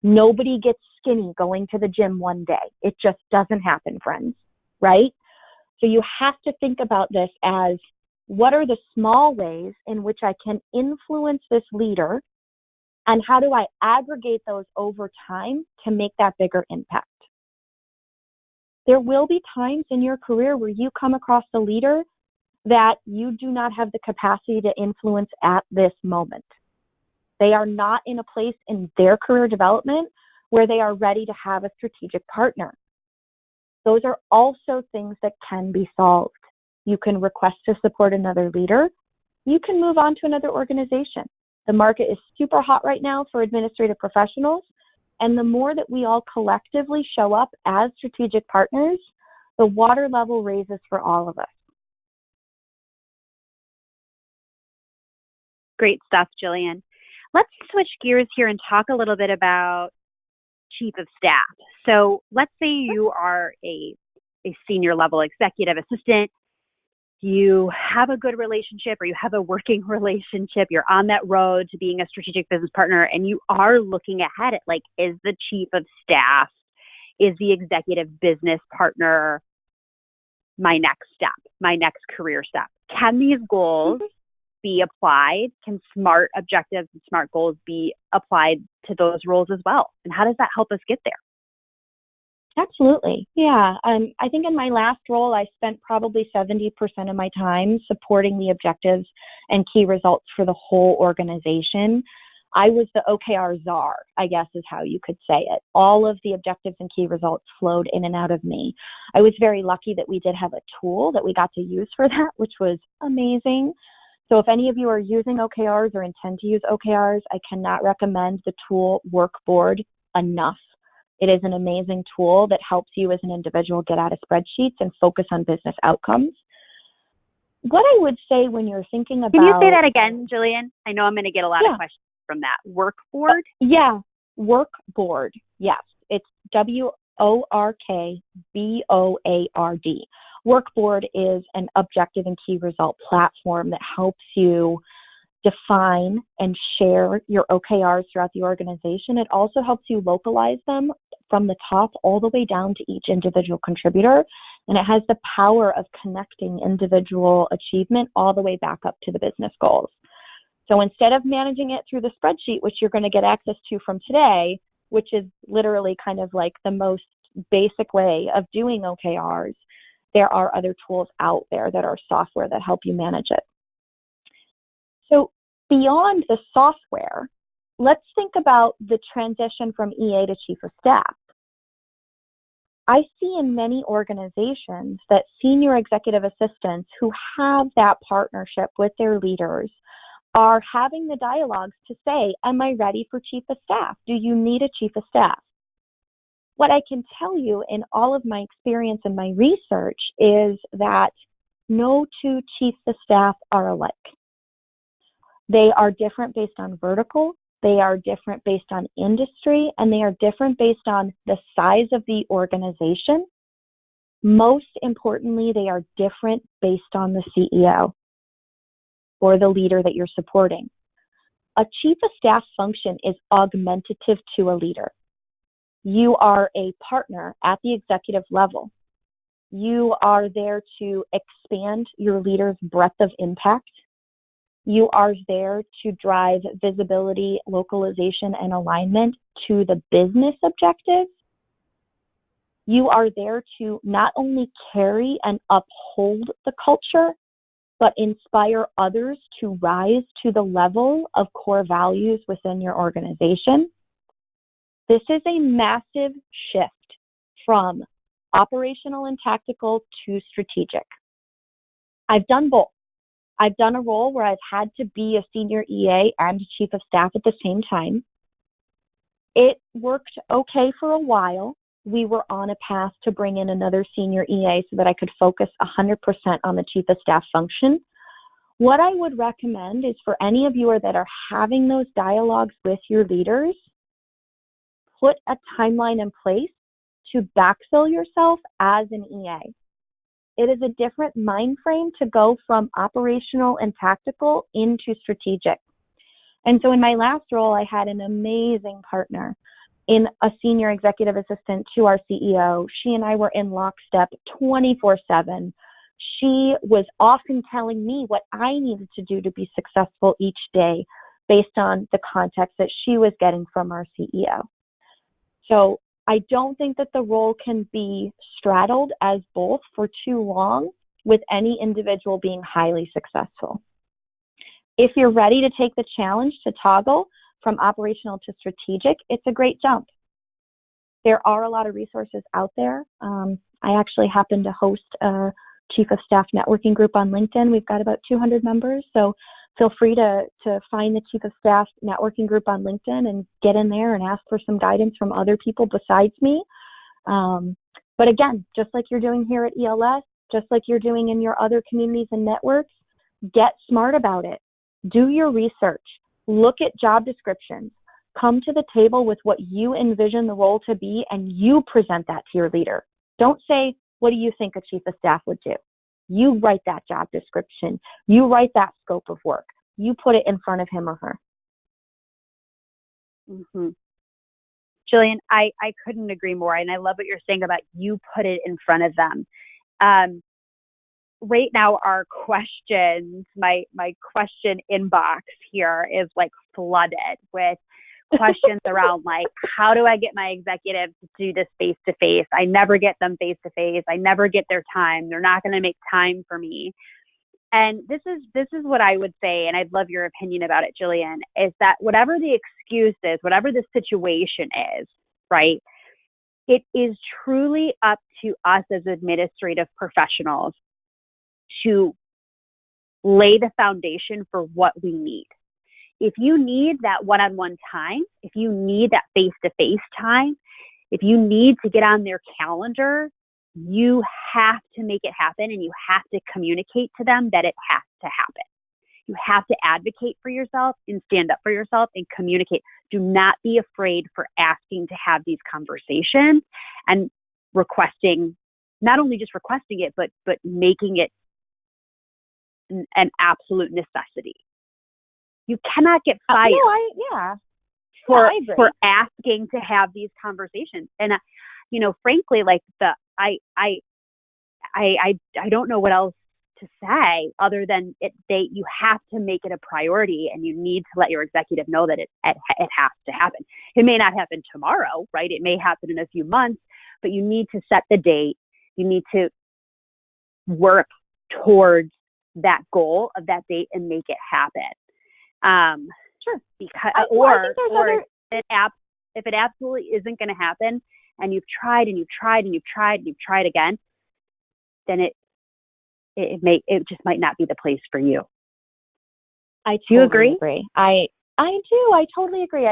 Nobody gets skinny going to the gym one day. It just doesn't happen, friends, right? So you have to think about this as, what are the small ways in which I can influence this leader, and how do I aggregate those over time to make that bigger impact? There will be times in your career where you come across a leader that you do not have the capacity to influence at this moment. They are not in a place in their career development where they are ready to have a strategic partner. Those are also things that can be solved. You can request to support another leader. You can move on to another organization. The market is super hot right now for administrative professionals. And the more that we all collectively show up as strategic partners, the water level raises for all of us. Great stuff, Jillian. Let's switch gears here and talk a little bit about chief of staff. So let's say you are a senior level executive assistant. You have a good relationship, or you have a working relationship. You're on that road to being a strategic business partner, and you are looking ahead at, like, is the chief of staff, is the executive business partner my next step, my next career step? Can these goals be applied? Can SMART objectives and SMART goals be applied to those roles as well? And how does that help us get there? Absolutely. Yeah. I think in my last role, I spent probably 70% of my time supporting the objectives and key results for the whole organization. I was the OKR czar, I guess is how you could say it. All of the objectives and key results flowed in and out of me. I was very lucky that we did have a tool that we got to use for that, which was amazing. So if any of you are using OKRs or intend to use OKRs, I cannot recommend the tool Workboard enough. It is an amazing tool that helps you as an individual get out of spreadsheets and focus on business outcomes. What I would say when you're thinking about... Can you say that again, Jillian? I know I'm going to get a lot of questions from that. Workboard? Yeah, Workboard. Yes, it's WORKBOARD. Workboard is an objective and key result platform that helps you define and share your OKRs throughout the organization. It also helps you localize them from the top all the way down to each individual contributor. And it has the power of connecting individual achievement all the way back up to the business goals. So instead of managing it through the spreadsheet, which you're going to get access to from today, which is literally kind of like the most basic way of doing OKRs, there are other tools out there that are software that help you manage it. So beyond the software, let's think about the transition from EA to chief of staff. I see in many organizations that senior executive assistants who have that partnership with their leaders are having the dialogues to say, am I ready for chief of staff? Do you need a chief of staff? What I can tell you in all of my experience and my research is that no two chiefs of staff are alike. They are different based on vertical. They are different based on industry, and they are different based on the size of the organization. Most importantly, they are different based on the CEO or the leader that you're supporting. A chief of staff function is augmentative to a leader. You are a partner at the executive level. You are there to expand your leader's breadth of impact. You are there to drive visibility, localization, and alignment to the business objectives. You are there to not only carry and uphold the culture, but inspire others to rise to the level of core values within your organization. This is a massive shift from operational and tactical to strategic. I've done both. I've done a role where I've had to be a senior EA and chief of staff at the same time. It worked okay for a while. We were on a path to bring in another senior EA so that I could focus 100% on the chief of staff function. What I would recommend is for any of you that are having those dialogues with your leaders, put a timeline in place to backfill yourself as an EA. It is a different mind frame to go from operational and tactical into strategic. And so in my last role, I had an amazing partner in a senior executive assistant to our CEO. She and I were in lockstep 24/7. She was often telling me what I needed to do to be successful each day based on the context that she was getting from our CEO. So I don't think that the role can be straddled as both for too long with any individual being highly successful. If you're ready to take the challenge to toggle from operational to strategic, it's a great jump. There are a lot of resources out there. I actually happen to host a Chief of Staff networking group on LinkedIn. We've got about 200 members, so feel free to find the Chief of Staff networking group on LinkedIn and get in there and ask for some guidance from other people besides me. But again, just like you're doing here at ELS, just like you're doing in your other communities and networks, get smart about it. Do your research. Look at job descriptions. Come to the table with what you envision the role to be, and you present that to your leader. Don't say, what do you think a chief of staff would do? You write that job description. You write that scope of work. You put it in front of him or her. Mm-hmm. Jillian, I couldn't agree more. And I love what you're saying about you put it in front of them. Right now, our questions, my question inbox here is like flooded with questions around like, how do I get my executives to do this face-to-face? I never get them face-to-face. I never get their time. They're not going to make time for me. And this is what I would say, and I'd love your opinion about it, Jillian, is that whatever the excuse is, whatever the situation is, right, it is truly up to us as administrative professionals to lay the foundation for what we need. If you need that one-on-one time, if you need that face-to-face time, if you need to get on their calendar, you have to make it happen, and you have to communicate to them that it has to happen. You have to advocate for yourself and stand up for yourself and communicate. Do not be afraid for asking to have these conversations and requesting, not only just requesting it, but making it an absolute necessity. You cannot get fired for asking to have these conversations. And frankly, like I don't know what else to say other than you have to make it a priority, and you need to let your executive know that it has to happen. It may not happen tomorrow, right? It may happen in a few months, but you need to set the date. You need to work towards that goal of that date and make it happen. Sure. Because if it absolutely isn't going to happen, and you've tried and you've tried and you've tried and you've tried again, then it just might not be the place for you. Do you agree? I do. I totally agree.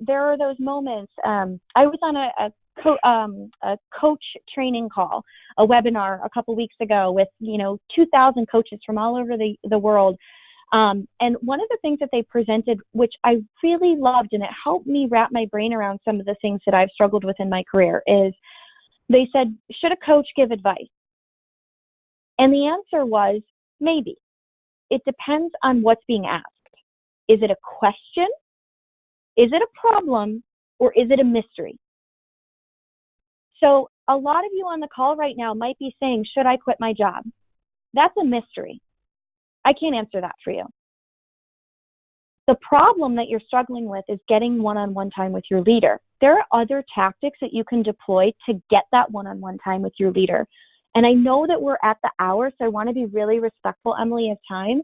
There are those moments. I was on a coach training call, a webinar a couple weeks ago with 2,000 coaches from all over the world. And one of the things that they presented, which I really loved, and it helped me wrap my brain around some of the things that I've struggled with in my career, is they said, should a coach give advice? And the answer was maybe. It depends on what's being asked. Is it a question? Is it a problem? Or is it a mystery? So a lot of you on the call right now might be saying, should I quit my job? That's a mystery. I can't answer that for you. The problem that you're struggling with is getting one-on-one time with your leader. There are other tactics that you can deploy to get that one-on-one time with your leader. And I know that we're at the hour, so I want to be really respectful, Emily, of time.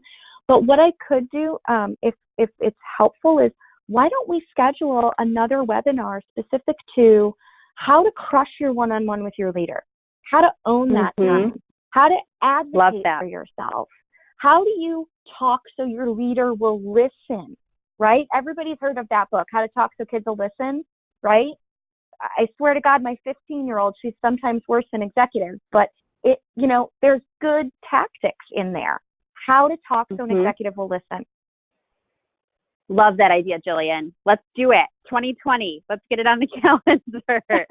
But what I could do, if it's helpful, is why don't we schedule another webinar specific to how to crush your one-on-one with your leader, how to own that time, how to advocate for yourself. How do you talk so your leader will listen, right? Everybody's heard of that book, How to Talk So Kids Will Listen, right? I swear to God, my 15-year-old, she's sometimes worse than executives, but there's good tactics in there. How to talk so an executive will listen. Love that idea, Jillian. Let's do it. 2020. Let's get it on the calendar.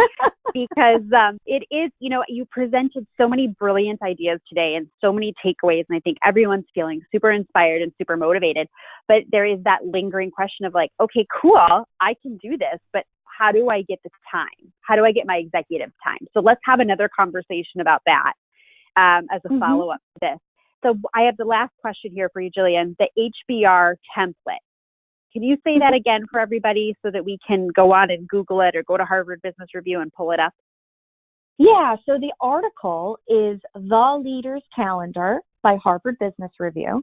Because it is, you presented so many brilliant ideas today and so many takeaways. And I think everyone's feeling super inspired and super motivated. But there is that lingering question of like, okay, cool, I can do this, but how do I get the time? How do I get my executive time? So let's have another conversation about that as a follow-up to this. So I have the last question here for you, Jillian, the HBR template. Can you say that again for everybody so that we can go on and Google it or go to Harvard Business Review and pull it up? Yeah, so the article is The Leader's Calendar by Harvard Business Review.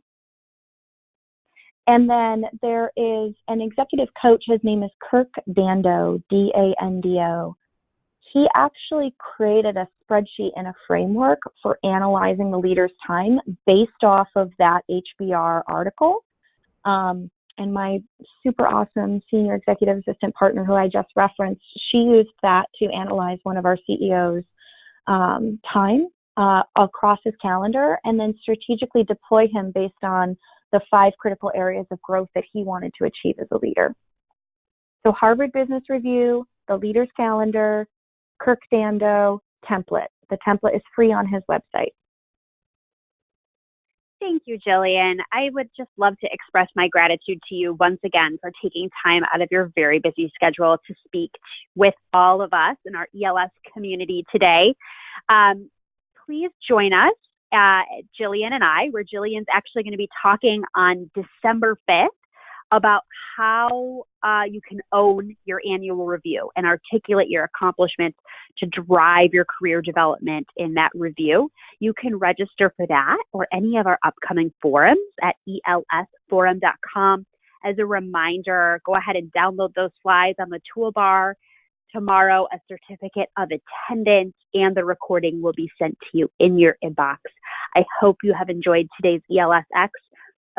And then there is an executive coach, his name is Kirk Dando, D-A-N-D-O. He actually created a spreadsheet and a framework for analyzing the leader's time based off of that HBR article. And my super awesome senior executive assistant partner who I just referenced, she used that to analyze one of our CEO's time across his calendar and then strategically deploy him based on the 5 critical areas of growth that he wanted to achieve as a leader. So Harvard Business Review, the leader's calendar, Kirk Dando template. The template is free on his website. Thank you, Jillian. I would just love to express my gratitude to you once again for taking time out of your very busy schedule to speak with all of us in our ELS community today. Please join us, Jillian and I, where Jillian's actually going to be talking on December 5th about how you can own your annual review and articulate your accomplishments to drive your career development in that review. You can register for that or any of our upcoming forums at elsforum.com. As a reminder, go ahead and download those slides on the toolbar. Tomorrow, a certificate of attendance and the recording will be sent to you in your inbox. I hope you have enjoyed today's ELSX.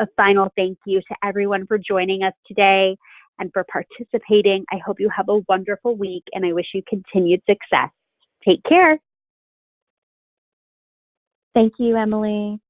A final thank you to everyone for joining us today and for participating. I hope you have a wonderful week and I wish you continued success. Take care. Thank you, Emily.